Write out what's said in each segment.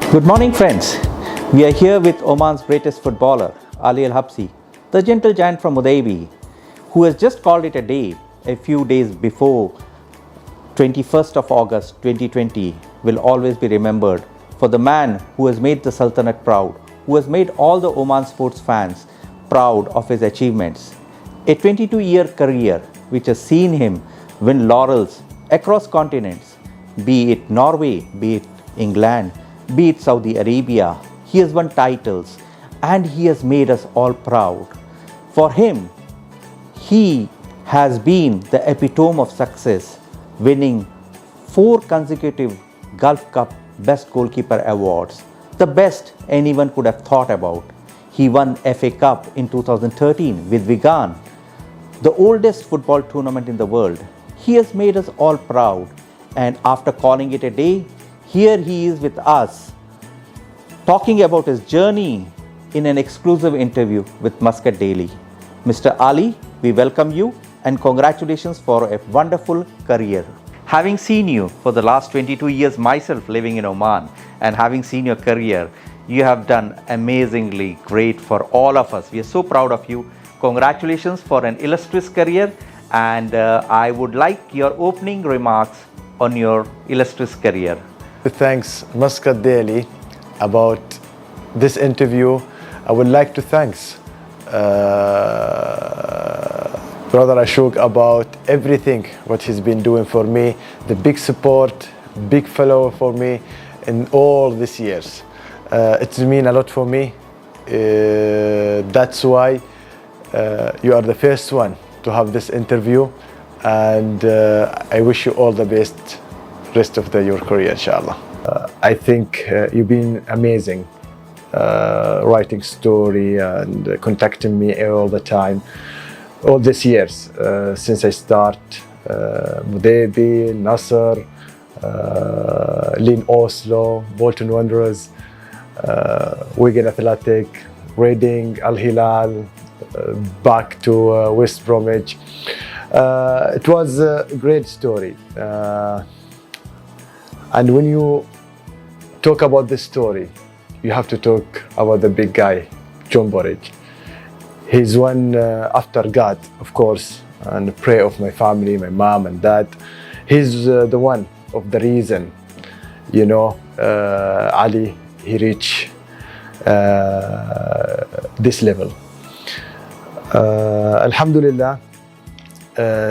Good morning, friends. We are here with Oman's greatest footballer, Ali al Habsi, the gentle giant from Udaibi, who has just called it a day a few days before 21st of August 2020 will always be remembered for the man who has made the Sultanate proud, who has made all the Oman sports fans proud of his achievements. A 22-year career which has seen him win laurels across continents, be it Norway, be it England, be it Saudi Arabia. He has won titles and he has made us all proud. For him, he has been the epitome of success, winning 4 consecutive Gulf Cup Best Goalkeeper awards, the best anyone could have thought about. He won FA Cup in 2013 with Wigan, the oldest football tournament in the world. He has made us all proud, and after calling it a day, here he is with us, talking about his journey in an exclusive interview with Muscat Daily. Mr. Ali, we welcome you and congratulations for a wonderful career. Having seen you for the last 22 years myself living in Oman and having seen your career, you have done amazingly great for all of us. We are so proud of you. Congratulations for an illustrious career, and I would like your opening remarks on your illustrious career. Thanks Muscat Daily about this interview. I would like to thanks Brother Ashok about everything what he's been doing for me, the big support, big follow for me in all these years. It means a lot for me. That's why you are the first one to have this interview, and I wish you all the best rest of your career, inshallah. I think you've been amazing, writing story and contacting me all the time, all these years since I start Mudebi, Nasser, Lean Oslo, Bolton Wanderers, Wigan Athletic, Reading, Al-Hilal, back to West Bromwich. It was a great story. And when you talk about this story, you have to talk about the big guy, John Burridge. He's one after God, of course, and prayer of my family, my mom and dad. He's the one of the reason, Ali, he reached this level. Alhamdulillah,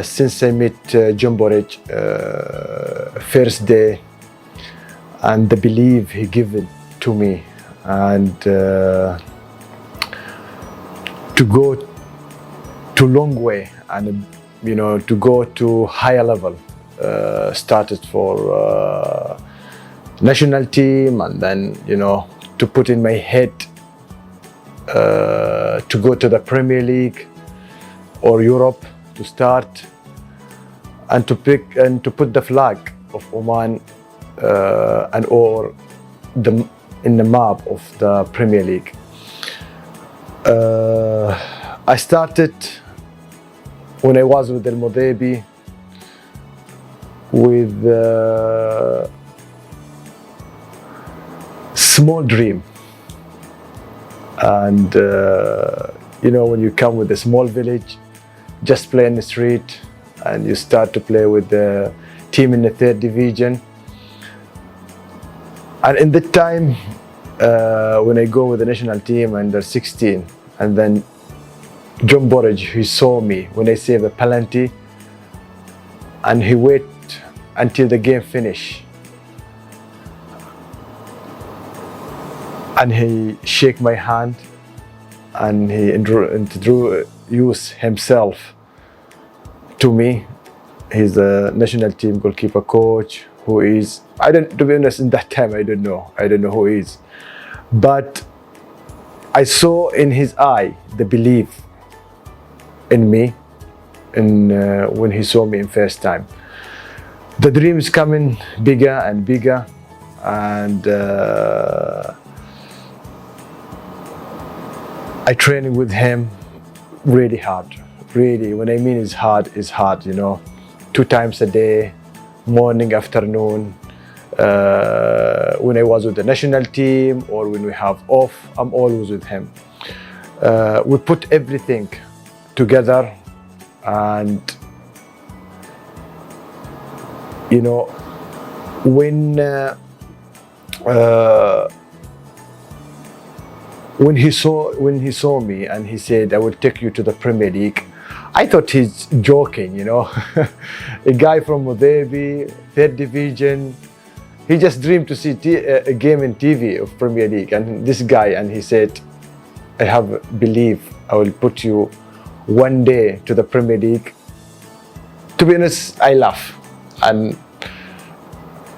since I met John Burridge, first day, and the belief he given to me, and to go to long way, and to go to higher level. Started for national team, and then to put in my head to go to the Premier League or Europe to start, and to pick and to put the flag of Oman in the map of the Premier League. I started when I was with Al Mudebi with a small dream, and when you come with a small village, just play in the street, and you start to play with the team in the 3rd division. And in that time, when I go with the national team under 16, and then John Burridge, he saw me when I saved a penalty, and he wait until the game finish, and he shake my hand, and he introduce himself to me. He's a national team goalkeeper coach, who is, to be honest, in that time I don't know who he is, but I saw in his eye the belief in me, when he saw me in first time. The dream is coming bigger and bigger, and I training with him really hard. Really, when I mean it's hard, 2 times a day, morning, afternoon, When I was with the national team or when we have off, I'm always with him. We put everything together, and you know, when he saw me and he said, "I will take you to the Premier League," I thought he's joking, you know. A guy from Abu Dhabi, third division, he just dreamed to see a game in TV of Premier League, and this guy, and he said, "I have belief I will put you one day to the Premier League." To be honest, I laugh, and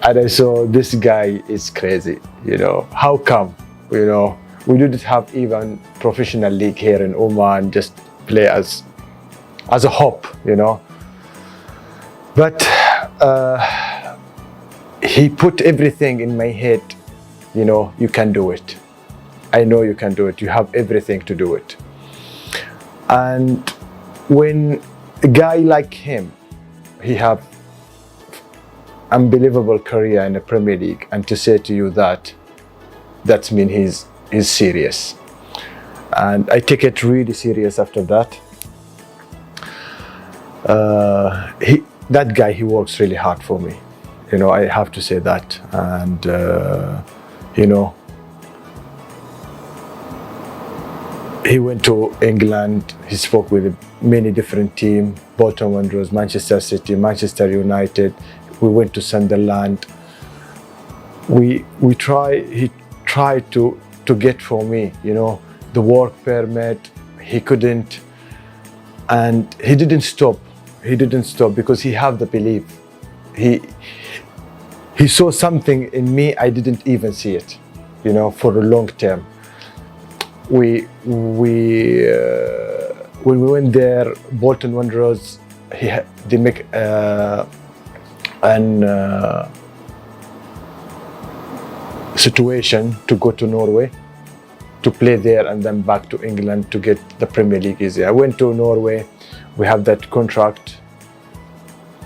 I saw this guy is crazy, you know. How come, you know, we didn't have even professional league here in Oman, just play as a hope, you know. But he put everything in my head, you know, you can do it. I know you can do it. You have everything to do it. And when a guy like him, he have unbelievable career in the Premier League, and to say to you that mean he's serious. And I take it really serious after that. That guy, he works really hard for me, you know, I have to say that. And you know, he went to England, he spoke with many different teams, Bolton Wanderers, Manchester City, Manchester United. We went to Sunderland. He tried to get for me, you know, the work permit. He couldn't, and he didn't stop. He didn't stop because he had the belief. He saw something in me I didn't even see it, you know, for a long term. When we went there, Bolton Wanderers, they make an situation to go to Norway to play there and then back to England to get the Premier League easy. I went to Norway, we have that contract,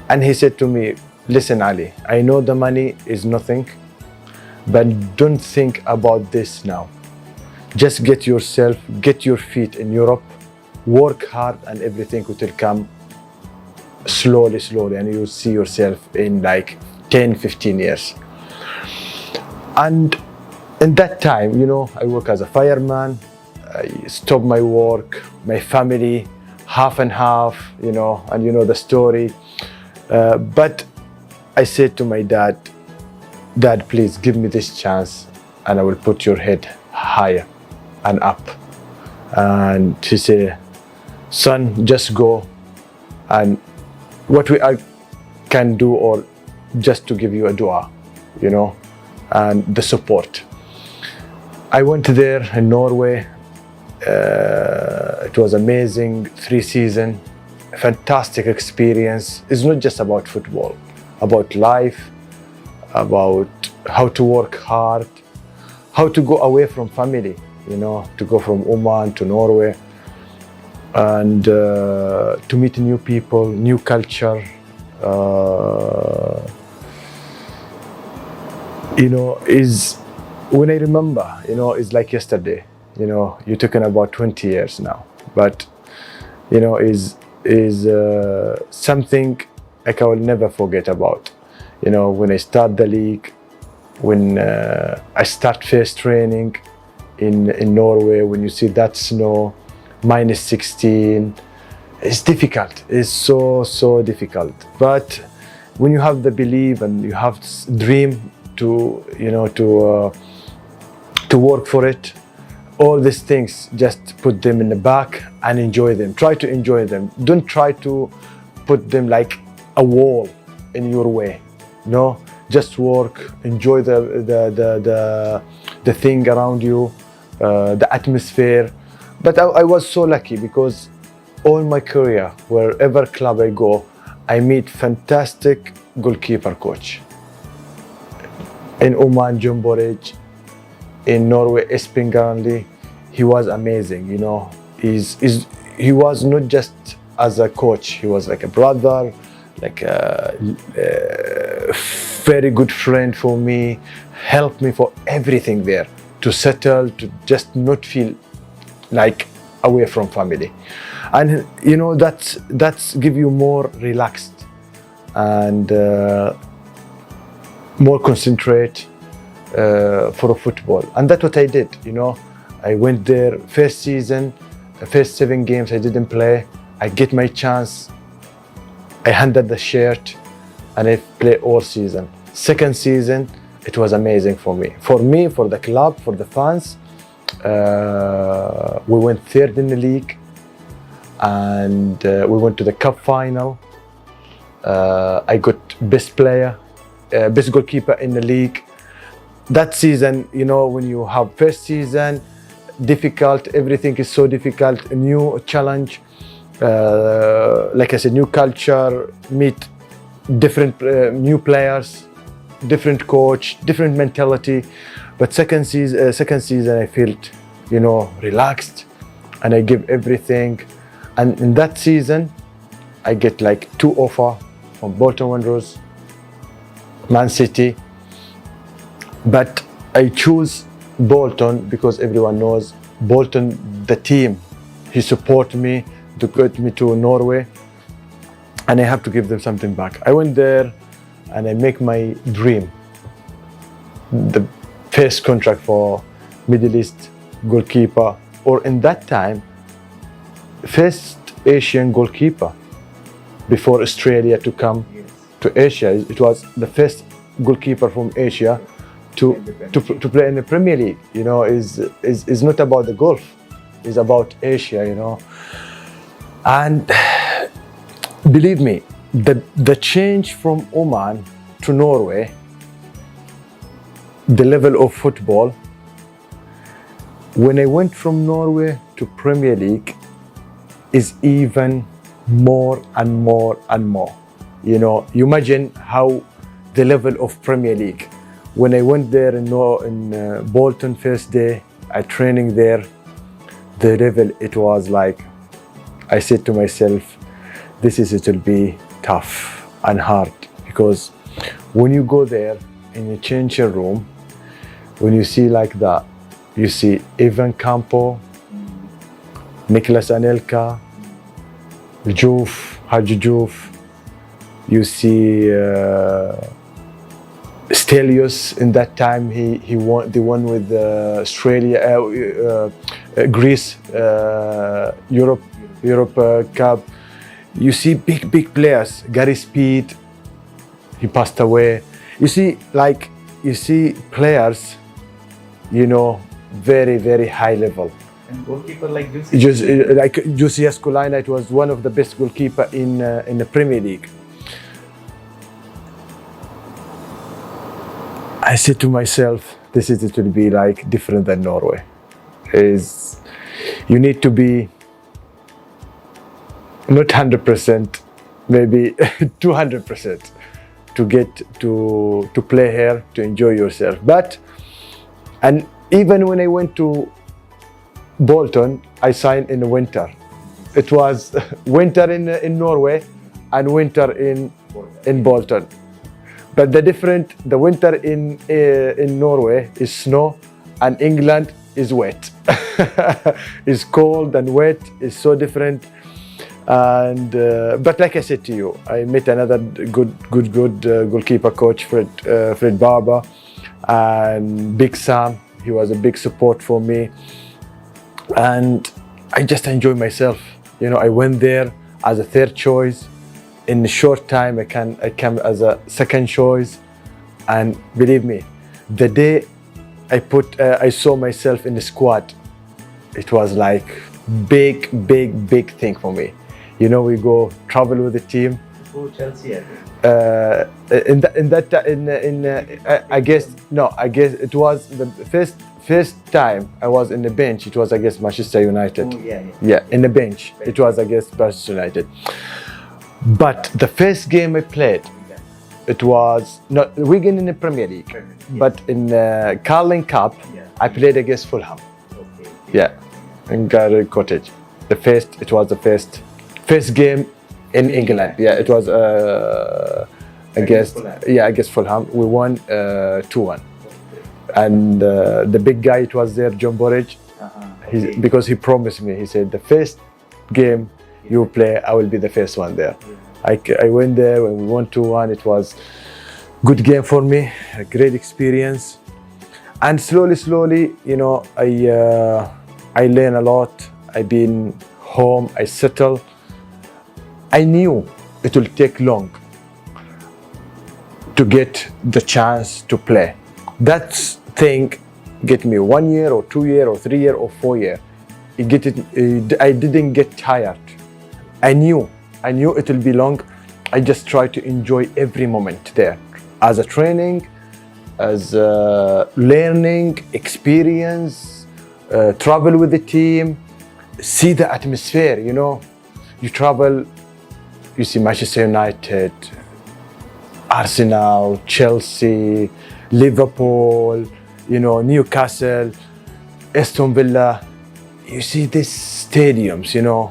and he said to me, "Listen, Ali, I know the money is nothing, but don't think about this now. Just get your feet in Europe, work hard, and everything will come slowly, and you'll see yourself in like 10, 15 years. And in that time, you know, I work as a fireman. I stopped my work, my family, half and half, you know, and you know the story. But I said to my dad, "Dad, please give me this chance and I will put your head higher and up." And he said, "Son, just go, and what I can do, or just to give you a dua, you know, and the support." I went there in Norway. It was amazing, 3 seasons, fantastic experience. It's not just about football, about life, about how to work hard, how to go away from family, you know, to go from Oman to Norway, and to meet new people, new culture. You know, when I remember, you know, it's like yesterday. You know, you're talking about 20 years now, but you know, is something like I will never forget about. You know, when I start the league, when I start first training in Norway, when you see that snow, -16, it's difficult. It's so difficult. But when you have the belief and you have dream to, you know, to work for it, all these things, just put them in the back and enjoy them. Try to enjoy them. Don't try to put them like a wall in your way. No, just work, enjoy the thing around you, the atmosphere. But I was so lucky because all my career, wherever club I go, I meet fantastic goalkeeper coach. In Oman, John Borage, in Norway, Espen Garanli, he was amazing. You know, he was not just as a coach, he was like a brother, like a very good friend for me, helped me for everything there, to settle, to just not feel like away from family. And you know, that's give you more relaxed and more concentrate for football. And that's what I did, you know. I went there first season, first 7 games I didn't play. I get my chance, I handed the shirt, and I play all season. Second season, it was amazing for me, for the club, for the fans. We went third in the league, and we went to the cup final. I got best player, best goalkeeper in the league. That season, you know, when you have first season, difficult, everything is so difficult, a new challenge. Like I said, new culture, meet different new players, different coach, different mentality. But second season I felt, you know, relaxed, and I give everything. And in that season, I get like 2 offers from Bolton Wanderers, Man City. But I choose Bolton because everyone knows Bolton, the team, he support me to get me to Norway, and I have to give them something back. I went there and I make my dream. The first contract for Middle East goalkeeper, or in that time, first Asian goalkeeper before Australia to come to Asia. It was the first goalkeeper from Asia to play in the Premier League. You know, is not about the golf, it's about Asia, you know. And believe me, the change from Oman to Norway, the level of football, when I went from Norway to Premier League, is even more and more and more. You know, you imagine how the level of Premier League. When I went there in Bolton first day, I training there, the level, it was like, I said to myself, it will be tough and hard, because when you go there in a changing room, when you see like that, you see Ivan Campo, Nicholas Anelka, Haji Joof, you see Stelios. In that time, he won the one with Australia, Greece, Europe Cup. You see big players. Gary Speed, he passed away. You see players, you know, very high level. And goalkeeper like Jussi? Like Jussi Esculina, it was one of the best goalkeeper in the Premier League. I said to myself, it will be like different than Norway. You need to be not 100%, maybe 200% to get to play here, to enjoy yourself. And even when I went to Bolton, I signed in the winter. It was winter in Norway and winter in Bolton. But the winter in Norway is snow, and England is wet. It's cold and wet. It's so different. And but like I said to you, I met another good goalkeeper coach, Fred Barber, and Big Sam. He was a big support for me, and I just enjoy myself. You know, I went there as a third choice. In a short time, I came as a second choice, and believe me, the day I saw myself in the squad, it was like big thing for me. You know, we go travel with the team. Before Chelsea, I think. I guess it was the first time I was in the bench. It was against Manchester United. Oh, yeah. Yeah, in the bench. It was against Manchester United. But the first game I played, it was not Wigan in the Premier League, but in the Carling Cup, I played against Fulham. Okay. Yeah, in Garden Cottage. It was the first game in England. Yeah, it was against Fulham. We won 2-1. And the big guy, it was there, John Borage. Because he promised me, he said, the first game you play, I will be the first one there. I went there when we won 2-1. It was good game for me, a great experience. And slowly, you know, I learn a lot. I've been home, I settle. I knew it will take long to get the chance to play. That thing get me 1 year or 2 year or 3 year or 4 year. I didn't get tired. I knew it will be long. I just try to enjoy every moment there, as a training, as a learning experience, travel with the team, see the atmosphere. You know, you travel, you see Manchester United, Arsenal, Chelsea, Liverpool, you know, Newcastle, Aston Villa. You see these stadiums, you know,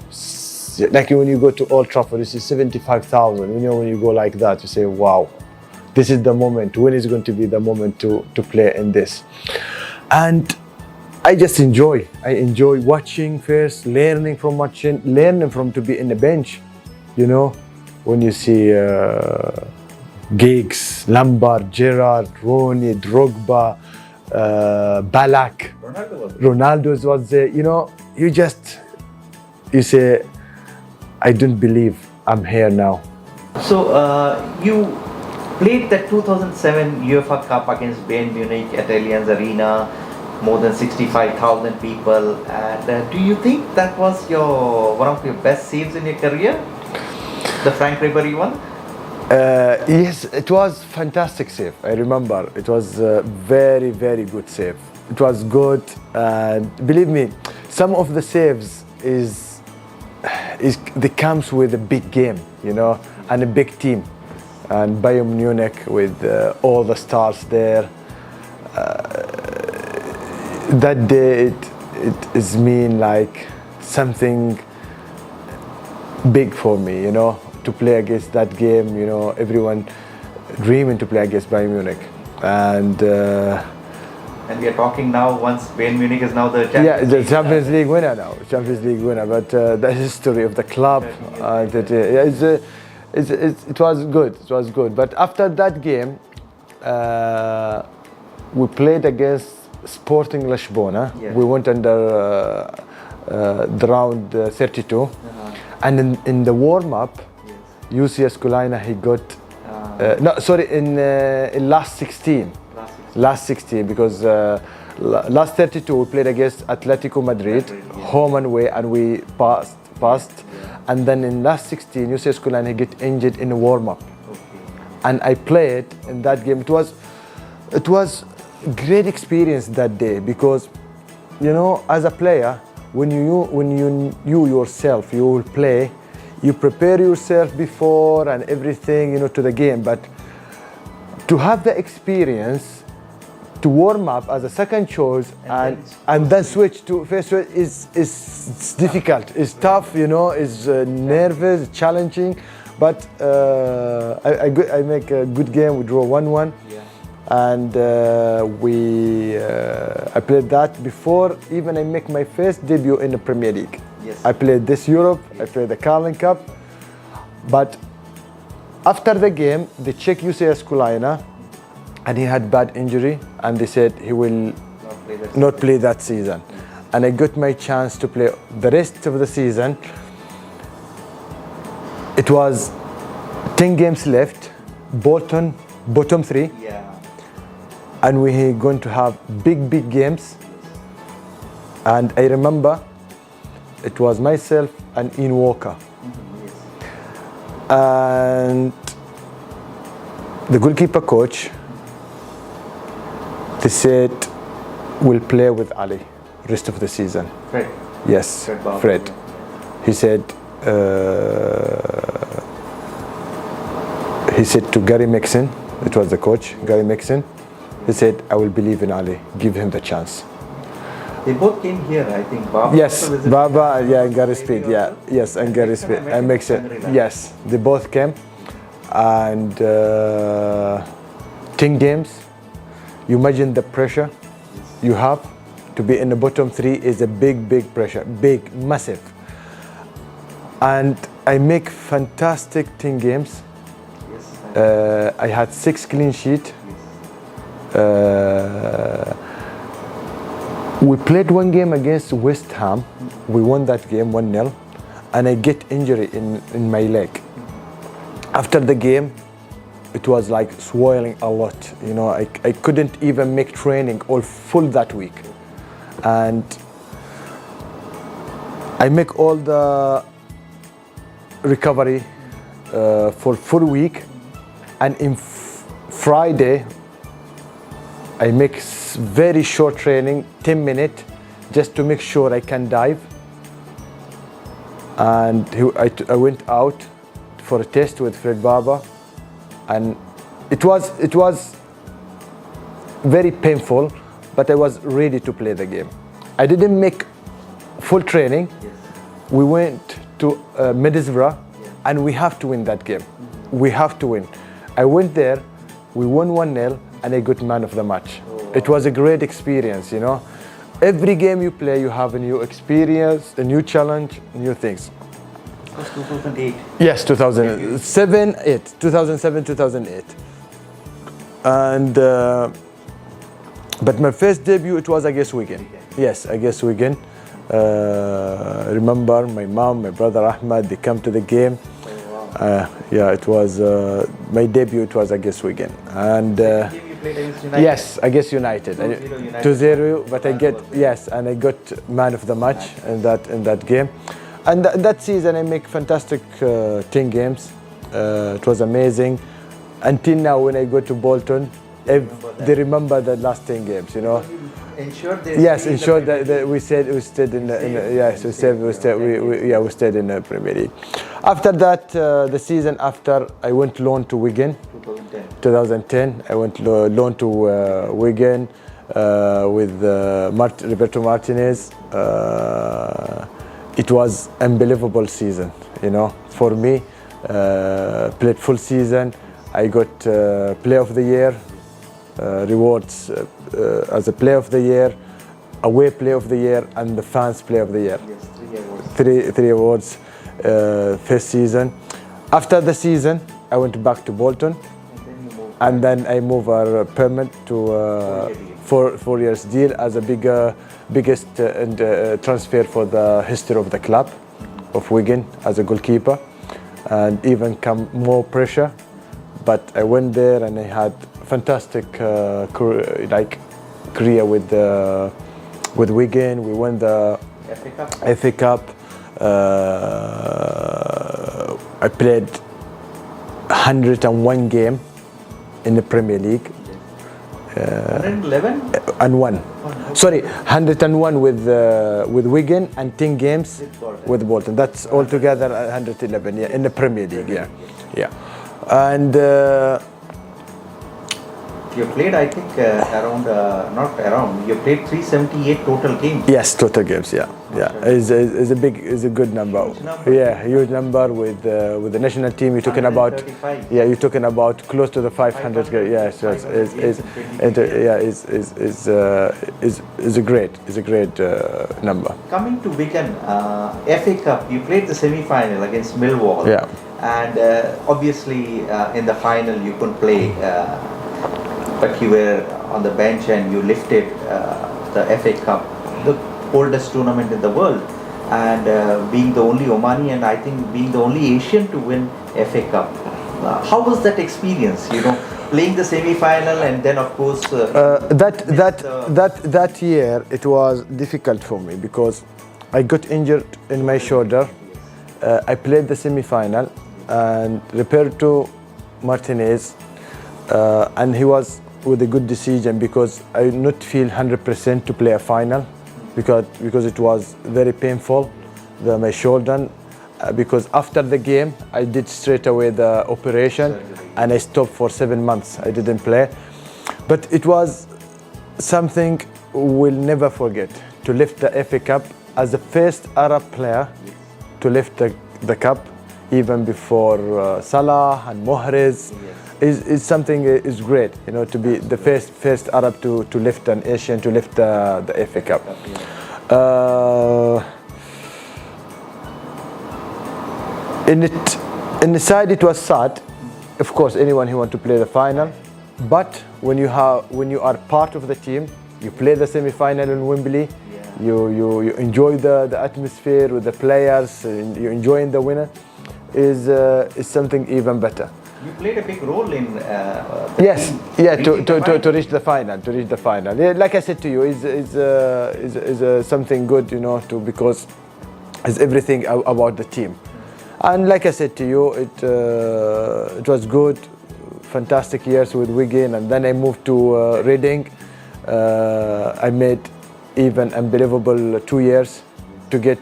like when you go to Old Trafford, you see 75,000. You know, when you go like that, you say, wow, this is the moment. When is going to be the moment to play in this? And I just enjoy. I enjoy watching first, learning from watching, learning from to be in the bench. You know, when you see Giggs, Lampard, Gerrard, Rooney, Drogba, Ballack, Ronaldo was there. You know, you say, I don't believe I'm here now. So you played the 2007 UEFA Cup against Bayern Munich at Allianz Arena, more than 65,000 people. And do you think that was one of your best saves in your career? The Frank Ribery one? Yes, it was fantastic save. I remember it was a very, very good save. It was good, and believe me, some of the saves they comes with a big game, you know, and a big team, and Bayern Munich with all the stars there. That day it is mean like something big for me, you know, to play against that game. You know, everyone dreaming to play against Bayern Munich, and we are talking now once Bayern Munich is now the Champions yeah, the League Champions League winner now, Champions League winner. But the history of the club, it was good. It was good. But after that game, we played against Sporting Lisbona. Yes. We went under the round 32, and in the warm up, UCS Kulina, he got in last 16. Last 16, because last 32 we played against Atletico Madrid, home and away, and we passed. And then in last 16, UCS Kulina, he get injured in the warm up, and I played in that game. It was great experience that day, because, you know, as a player, when you yourself, you will play, you prepare yourself before and everything, you know, to the game. But to have the experience to warm up as a second choice and then switch to first choice is difficult. It's tough, you know. It's nervous, challenging. But I make a good game. We draw 1-1. And I played that before even I make my first debut in the Premier League. Yes. I played this Europe, I played the Carling Cup. But after the game, they checked UCS Kulina, and he had bad injury, and they said he will not play that season. And I got my chance to play the rest of the season. It was 10 games left, Bolton, bottom 3. And we're going to have big games. And I remember it was myself and Ian Walker. And the goalkeeper coach, they said, we'll play with Ali rest of the season. Fred? Yes, Fred. He said to Gary Mixon, it was the coach, Gary Mixon, he said, I will believe in Ali, give him the chance. They both came here, I think. Baba yes, Baba, yeah, and Gary Speed, yeah. Yes, and Gary Speed. And Mixon, yes, they both came. and 10 games. You imagine the pressure you have to be in the bottom three is a big pressure, big, massive. And I make fantastic 10 games. I had 6 clean sheets. We played one game against West Ham. We won that game 1-0, and I get injury in my leg. After the game, it was like swelling a lot. You know, I couldn't even make training all full that week. And I make all the recovery for full week. And in Friday, I make very short training, 10 minutes, just to make sure I can dive. And I went out for a test with Fred Barber, and it was very painful, but I was ready to play the game. I didn't make full training. We went to Middlesbrough, and we have to win that game. We have to win. I went there, we won 1-0, and I got man of the match. It was a great experience, you know. Every game you play, you have a new experience, a new challenge, new things. It was 2008. Yes, 2007, 2008. And but my first debut, it was against Wigan. Yes, against Wigan. Remember, my mom, my brother Ahmed, they come to the game. Yeah, it was my debut. It was against Wigan, and yes, against United, 2-0. But I get and I got man of the match in that game, and that season I make fantastic 10 games. It was amazing. Until now, when I go to Bolton, they remember the last 10 games. You know. Ensured that we stayed in we stayed in the Premier League. After that, the season after, I went loan to Wigan. 2010. I went loan to Wigan with Roberto Martinez. It was unbelievable season, you know, for me. Played full season. I got Player of the Year. Rewards as a Player of the Year, Away Player of the Year, and the Fans Player of the Year. Yes, 3 awards. Three awards first season. After the season, I went back to Bolton, and then I moved permanent to 4 years deal as a biggest transfer for the history of the club of Wigan as a goalkeeper, and even come more pressure. But I went there and I had fantastic career with Wigan. We won the FA Cup. I played 101 game in the Premier League. 111 and 1. Sorry, 101 with Wigan, and 10 games with Bolton. That's altogether 111. Yeah, in the Premier League. Yeah. And you played, I think, you played 378 total games. Yes, total games. Yeah. Is a good number. Yeah, huge number with the national team. You're talking about. Yeah, you're talking about close to the 500. Yes, is a great number. Coming to Wigan, FA Cup, you played the semi-final against Millwall. Yeah. And obviously in the final you couldn't play, but you were on the bench and you lifted the FA Cup, the oldest tournament in the world, and being the only Omani and I think being the only Asian to win FA Cup. How was that experience? You know, playing the semi-final and then of course that year it was difficult for me because I got injured in my shoulder. I played the semi-final and Roberto Martinez, and he was with a good decision because I did not feel 100% to play a final because it was very painful, my shoulder. Because after the game, I did straight away the operation and I stopped for 7 months. I didn't play. But it was something we'll never forget, to lift the FA Cup as the first Arab player to lift the cup. even before Salah and Mahrez. Is something is great, you know, to be the first Arab to lift an Asian, to lift the FA Cup. In the side it was sad, of course, anyone who want to play the final, but when you are part of the team, you play the semi-final in Wembley, you enjoy the atmosphere with the players, you enjoying the winner, is something even better. You played a big role in yes, yeah, to reach the final. Yeah, like I said to you, is something good, you know, because it's everything about the team. And like I said to you, it was good, fantastic years with Wigan, and then I moved to Reading. I made even unbelievable 2 years to get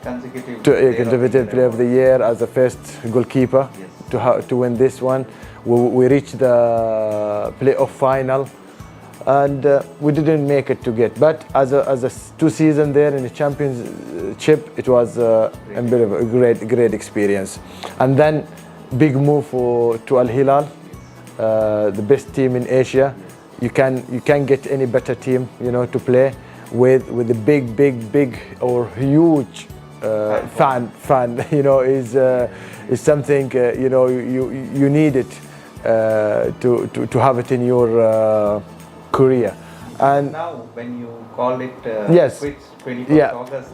consecutive player of the year as the first goalkeeper. To win this one. We reached the playoff final, and we didn't make it to get. But as a 2 season there in the championship, it was unbelievable, great experience. And then big move to Al-Hilal, the best team in Asia. You can't get any better team, you know, to play with a big or huge fan. You know, is something you know you need it to have it in your career. And now when you call it yes, quits 21st August,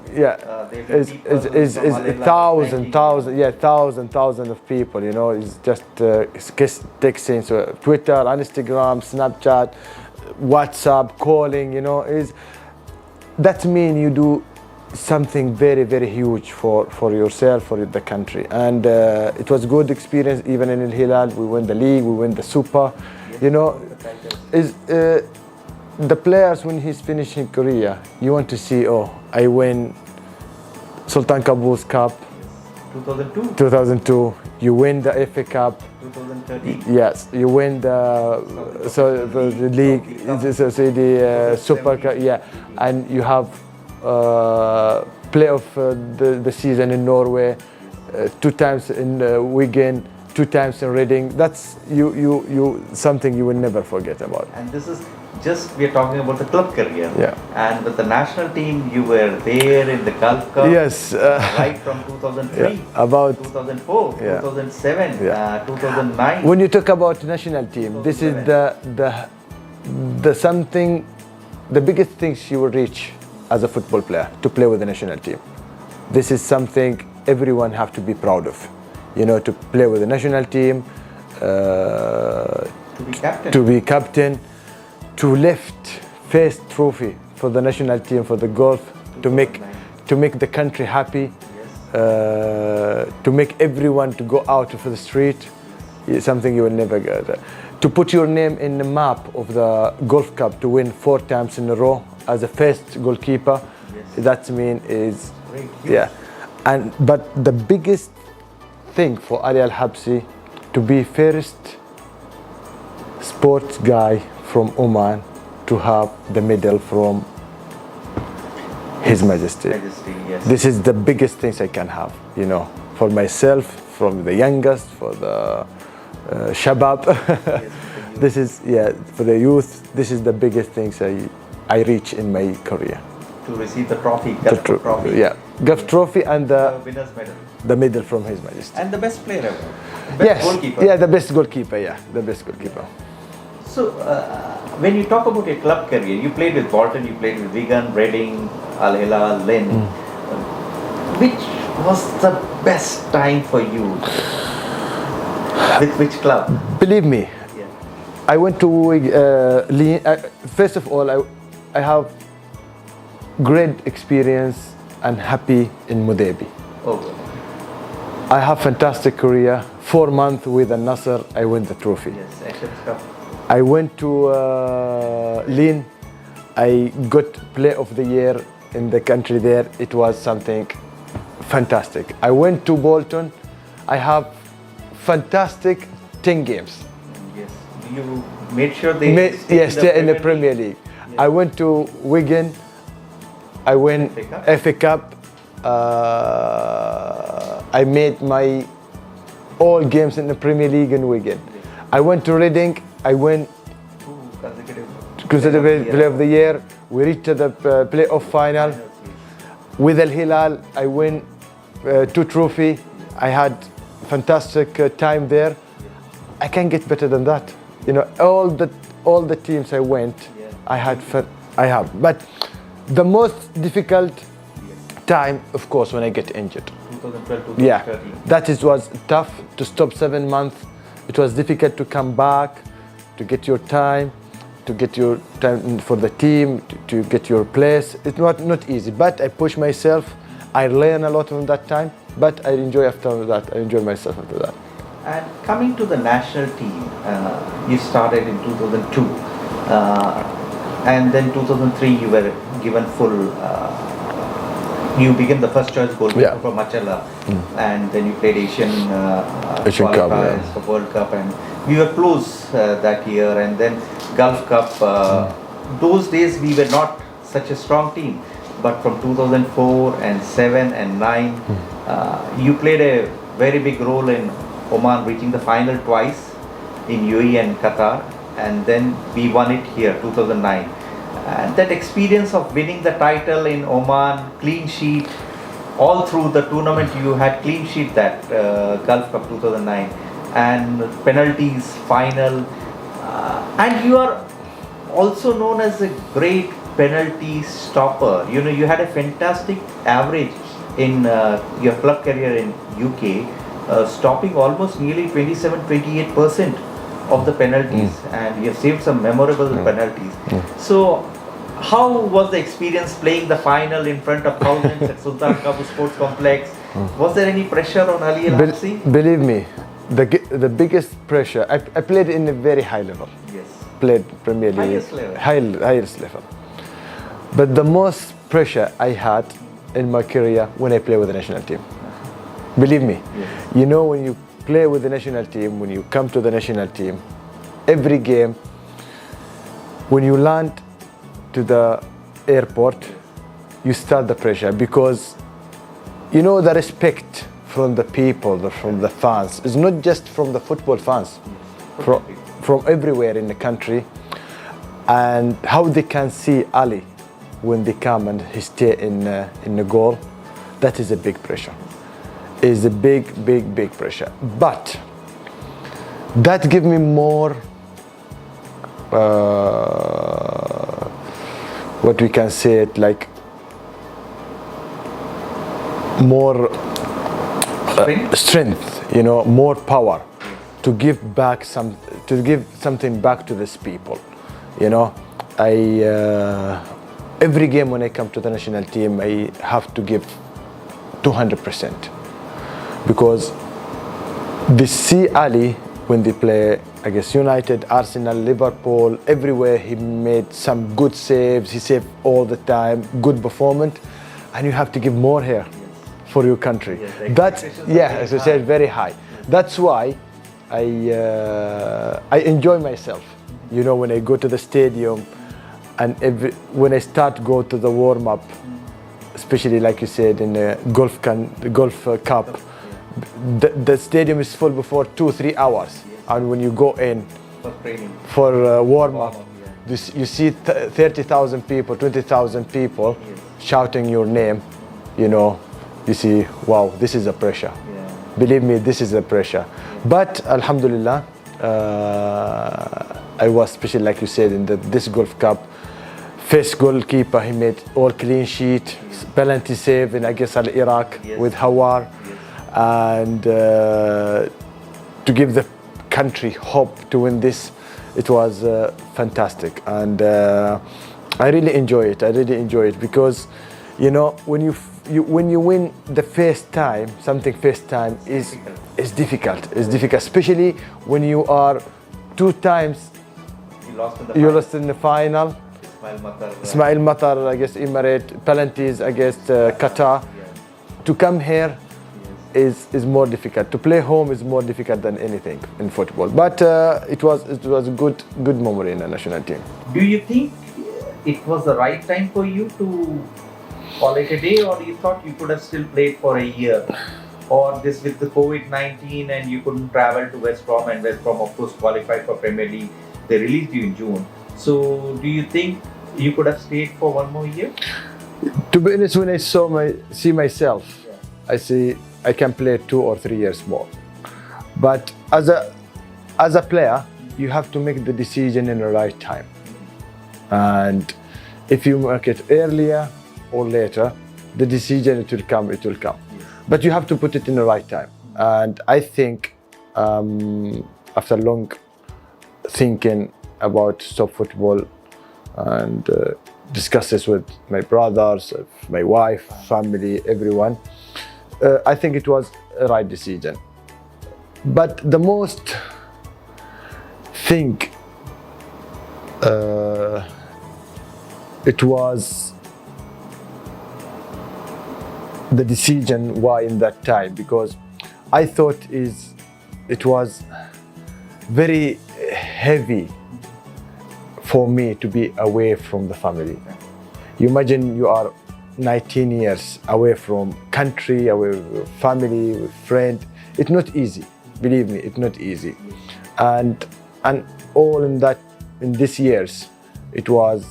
it's thousand of people, you know. It's just texting, so Twitter, Instagram, Snapchat, WhatsApp, calling, you know. That mean you do something very huge for yourself, for the country. And it was good experience. Even in Al-Hilal, we win the league, we win the super. You know, the players, when he's finishing career, you want to see, oh, I win Sultan Qaboos Cup 2002, you win the FA Cup 2013. Yes, you win the league, the Super Cup, yeah, and you have playoff the season in Norway, 2 times in Wigan, 2 times in Reading. That's you something you will never forget about. And this is just, we're talking about the club career. Yeah. And with the national team, you were there in the Gulf Cup. Yes. Right from 2003, yeah, about 2004, yeah. 2007, Yeah. 2009. When you talk about national team, this is the something, the biggest things you will reach as a football player, to play with the national team. This is something everyone have to be proud of, you know, to play with the national team, to be captain, to lift first trophy for the national team for the golf, to make the country happy, to make everyone to go out of the street. Is something you will never get. To put your name in the map of the Golf Cup, to win 4 times in a row as a first goalkeeper, that mean is yeah. But the biggest thing for Ali al Habsi, to be first sports guy from Oman to have the medal from His Majesty. Yes. This is the biggest things I can have, you know, for myself, from the youngest, for the shabab. This is, yeah, for the youth, this is the biggest things I reach in my career. To receive the trophy, Gulf trophy. Yeah, Gulf trophy and the winner's medal. The medal from His Majesty. And the best player ever. Yes. Goalkeeper. Yeah, the best goalkeeper. Yeah, the best goalkeeper. So, when you talk about your club career, you played with Bolton, you played with Wigan, Reading, Al-Hilal, Lynn. Which was the best time for you? With which club? Believe me, I went to Lynn. First of all, I have great experience and happy in Mudebi. Oh. I have fantastic career. 4 months with Al Nasser, I win the trophy. Yes, Ashes Cup. I went to Lynn. I got play of the year in the country there. It was something fantastic. I went to Bolton. I have fantastic 10 games. Yes, you made sure they stay in the Premier League. Yes. I went to Wigan. I win FA Cup. I made my all games in the Premier League in Wigan. I went to Reading. I went consecutive player of the year. We reached to the playoff final. With Al-Hilal, I win 2 trophy. I had fantastic time there. I can't get better than that. You know, all the teams I went, I had fun. I have. But the most difficult time, of course, when I get injured. 2012, Yeah, 2013. was tough to stop 7 months. It was difficult to come back, to get your time, to get your time for the team, to get your place. It's not easy, but I push myself. I learn a lot from that time, but I enjoy after that. I enjoy myself after that. And coming to the national team, you started in 2002, and then 2003 you were given full. You became the first choice goalkeeper for Machala, and then you played Asian Asian Cup, qualifiers for World Cup, and we were close that year, and then Gulf Cup. Those days we were not such a strong team, but from 2004 and 7 and 9, you played a very big role in Oman reaching the final twice in UAE and Qatar, and then we won it here 2009. And that experience of winning the title in Oman, clean sheet, all through the tournament you had clean sheet that Gulf Cup 2009, and penalties, final, and you are also known as a great penalty stopper. You know, you had a fantastic average in your club career in UK, stopping almost nearly 27-28% of the penalties, and you have saved some memorable penalties. So how was the experience playing the final in front of thousands at Sultan Qaboos Sports Complex? Was there any pressure on Ali al Habsi? Believe me, the biggest pressure, I played in a very high level. Yes. Played Premier League. Highest level. Highest level. But the most pressure I had in my career when I play with the national team. Believe me, you know, when you play with the national team, when you come to the national team, every game, when you land to the airport, you start the pressure, because you know the respect from the people, from the fans. It's not just from the football fans, from everywhere in the country, and how they can see Ali when they come and he stay in the goal. That is a big pressure. Is a big pressure. But that give me more what we can say it like more strength, you know, more power to give something back to these people. You know, every game when I come to the national team, I have to give 200%, because they see Ali when they play against United, Arsenal, Liverpool, everywhere. He made some good saves. He saved all the time, good performance, and you have to give more here for your country. That's as I said, very high. That's why I enjoy myself. You know, when I go to the stadium, and when I go to the warm up, especially like you said in the Golf Cup, the stadium is full before 2-3 hours, and when you go in for warm up, you see 30,000 people, 20,000 people shouting your name. You know, you see, wow, this is a pressure. Believe me, this is a pressure. But Alhamdulillah, I was, especially like you said, in this Gulf Cup, first goalkeeper, he made all clean sheet, penalty save in against Iraq with Hawar, and to give the country hope to win this, it was fantastic, and I really enjoy it. I really enjoy it, because you know, when you win the first time, is difficult. It's difficult, especially when you are 2 times you lost in the final. Ismail Matar against Emirates, penalties against Qatar. To come here is more difficult. To play home is more difficult than anything in football. But it was a good memory in the national team. Do you think it was the right time for you to call it a day, or you thought you could have still played for a year or this with the COVID-19 and you couldn't travel to West Brom, and West Brom of course qualified for Premier League. They released you in June. So do you think you could have stayed for one more year? To be honest, when I see myself, I see I can play 2 or 3 years more. But as a player, you have to make the decision in the right time. And if you make it earlier or later, the decision it will come. But you have to put it in the right time. And I think after long thinking about stop football and discuss this with my brothers, my wife, family, everyone, I think it was a right decision. But the most thing it was the decision why in that time, because I thought it was very heavy for me to be away from the family. You imagine you are 19 years away from country, away with family, with friend. It's not easy, believe me, it's not easy. And all in these years, it was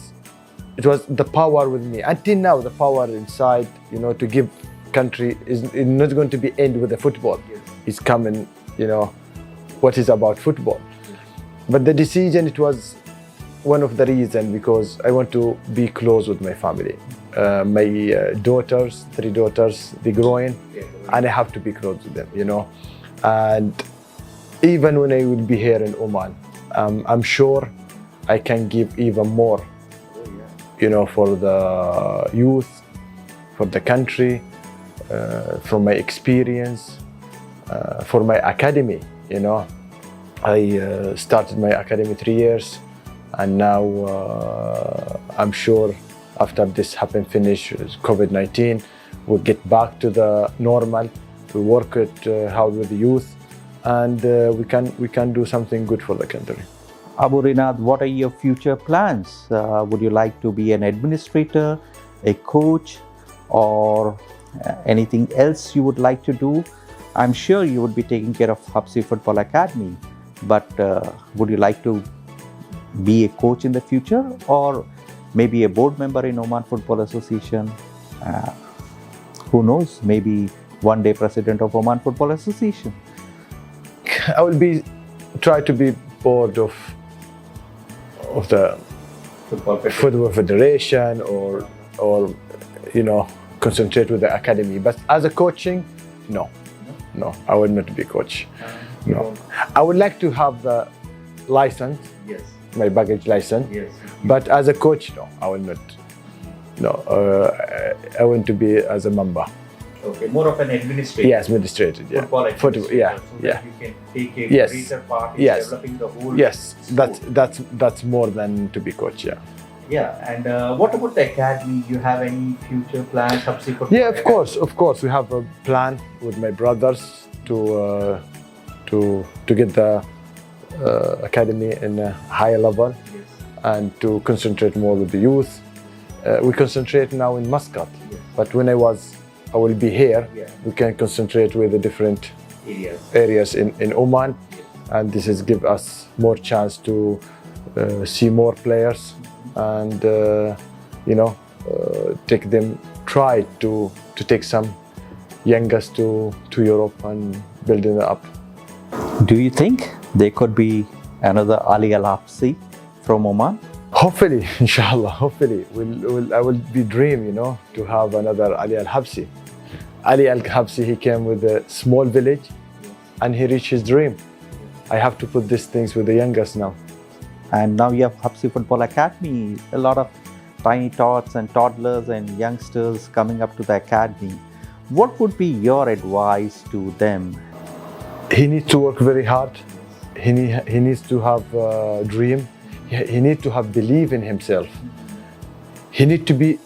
the power with me. Until now, the power inside, to give country is not going to be end with the football. It's coming, what is about football. But the decision, it was one of the reasons because I want to be close with my family. My daughters, 3 daughters, they're growing, and I have to be close with them, And even when I will be here in Oman, I'm sure I can give even more, for the youth, for the country, from my experience, for my academy, I started my academy 3 years, and now I'm sure after this finish COVID-19, we'll get back to the normal. We work it hard with the youth, and we can do something good for the country. Abu Rinad, what are your future plans? Would you like to be an administrator, a coach, or anything else you would like to do? I'm sure you would be taking care of Habsi Football Academy, but would you like to be a coach in the future, or maybe a board member in Oman Football Association? Who knows, maybe one day president of Oman Football Association. I will try to be board of the football federation, or concentrate with the academy. But as a coaching, no, I will not be coach. No, I would like to have the license, my baggage license. But as a coach, no, I will not. No, I want to be as a member. Okay, more of an administrator. Yes, administrator. Yeah. Football administrator. Yeah, so yeah. That you can take a greater part in developing the whole. Yes, sport. that's more than to be coach. Yeah. Yeah, and what about the academy? You have any future plans? Yeah, of course. We have a plan with my brothers to get the academy in a higher level, and to concentrate more with the youth. We concentrate now in Muscat, but when I will be here, we can concentrate with the different areas in Oman, and this is give us more chance to see more players, and try to take some youngest to Europe and building it up. Do you think there could be another Ali al Habsi from Oman? Hopefully, inshallah, hopefully. I will be dream, to have another Ali al Habsi. Ali al Habsi, he came with a small village and he reached his dream. I have to put these things with the youngest now. And now you have Habsi Football Academy, a lot of tiny tots and toddlers and youngsters coming up to the academy. What would be your advice to them? He needs to work very hard. He needs to have a dream. He needs to have belief in himself. He needs to be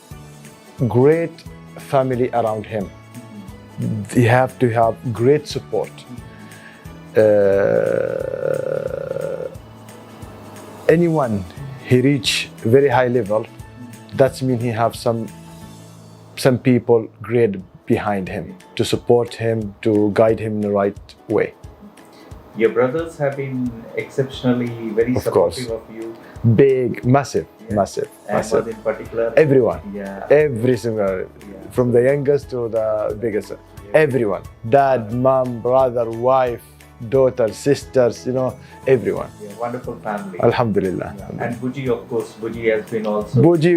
great family around him. He have to have great support. Anyone he reach very high level, that means he have some people great behind him, to support him, to guide him in the right way. Your brothers have been exceptionally very Of supportive course. of you. Big, massive, massive, Ahmad massive. in particular. Everyone, Yeah. every single, from the youngest to the biggest, everyone. Dad, mom, brother, wife, daughter, sisters, everyone. Yeah, wonderful family. Alhamdulillah. Yeah. And Buji, of course, Buji has been also. Buji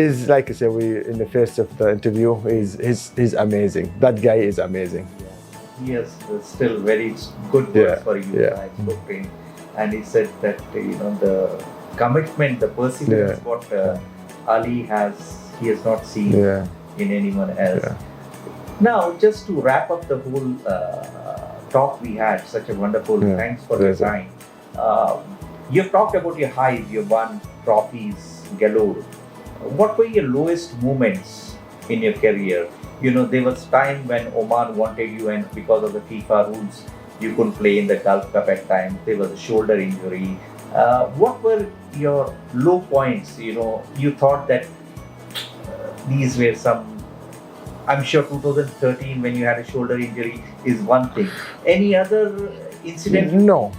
is, like I said, in the first of the interview, he's amazing. That guy is amazing. Yeah. He has still very good words for you. Yeah. I spoke to him, and he said that the commitment, the perseverance, what Ali he has not seen in anyone else. Yeah. Now, just to wrap up the whole talk we had, such a wonderful. Thanks for your time. You've talked about your highs. You've won trophies galore. What were your lowest moments in your career? There was time when Oman wanted you, and because of the FIFA rules, you couldn't play in the Gulf Cup at times. There was a shoulder injury. What were your low points? You thought that these were some. I'm sure 2013, when you had a shoulder injury, is one thing. Any other incident? No.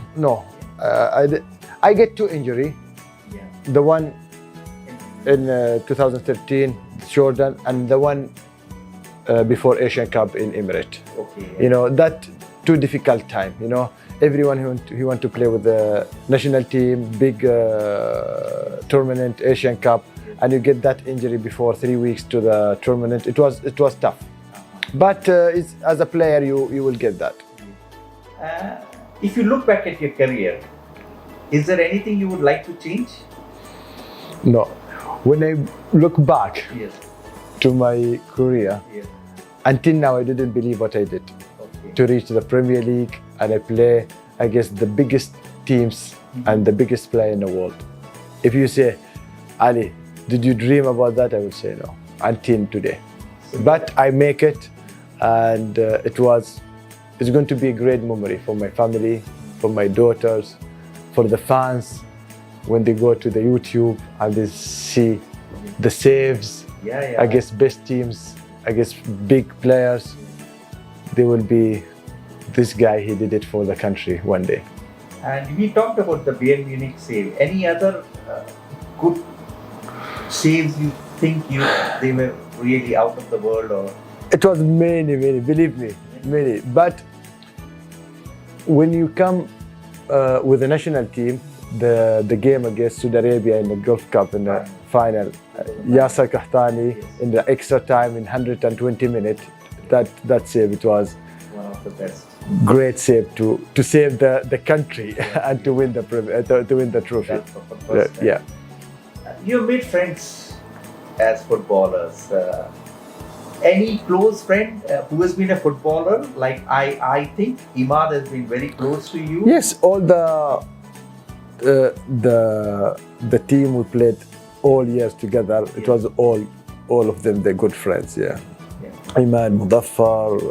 I get two injury. Yeah. The one in 2013, Jordan, and the one before Asian Cup in Emirates. Okay. That too difficult time. Everyone who want to play with the national team, big tournament, Asian Cup, and you get that injury before 3 weeks to the tournament. It was tough, but as a player, you will get that. If you look back at your career, is there anything you would like to change? No. When I look back to my career, until now I didn't believe what I did. To reach the Premier League, and I play against the biggest teams and the biggest player in the world. If you say, Ali, did you dream about that? I would say no, until today. But I make it, and it's going to be a great memory for my family, for my daughters, for the fans. When they go to the YouTube and they see the saves against best teams, against big players, they will be, this guy, he did it for the country one day. And we talked about the Bayern Munich save. Any other good saves you think they were really out of the world? Or it was many, believe me, many. But when you come with the national team, the game against Saudi Arabia in the Gulf Cup in the final, Yasser Qahtani in the extra time in 120 minutes, that save, it was one of the best. Great save to save the country and to win the trophy. Yeah. You made friends as footballers. Any close friend who has been a footballer? Like I think Imad has been very close to you. Yes, all the team we played all years together. It was all of them. They're good friends. Yeah. Imad, Mudaffar,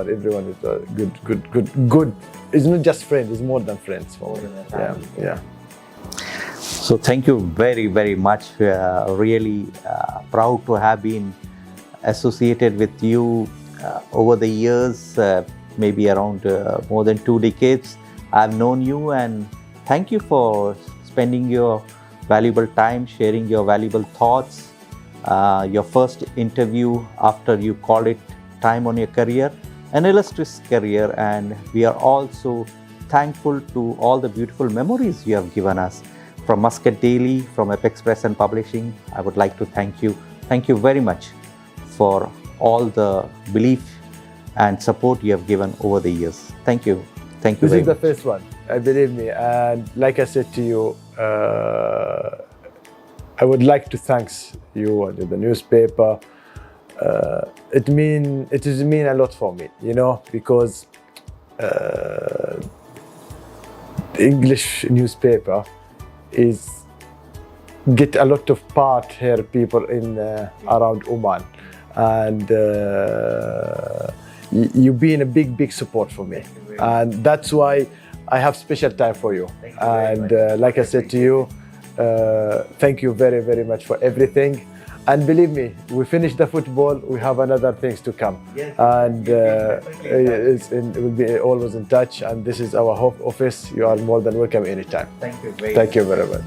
everyone is a good. It's not just friends. It's more than friends for me. Yeah. So thank you very, very much. Really proud to have been associated with you over the years, maybe around more than 2 decades. I've known you, and thank you for spending your valuable time, sharing your valuable thoughts. Your first interview after you called it time on your career, an illustrious career, and we are also thankful to all the beautiful memories you have given us. From Muscat Daily, from Apex Press and Publishing, I would like to thank you. Thank you very much for all the belief and support you have given over the years. Thank you. Thank you very much. This is the much. first one, believe me. And like I said to you, I would like to thank you and the newspaper. It mean a lot for me, because the English newspaper get a lot of part here, people in around Oman, and you been a big support for me, and that's why I have special time for you. And like I said to you, thank you very much for everything. And believe me, we finish the football, we have another things to come. Yes, And definitely. we'll be always in touch. And this is our office. You are more than welcome anytime. Thank you very Thank you very much.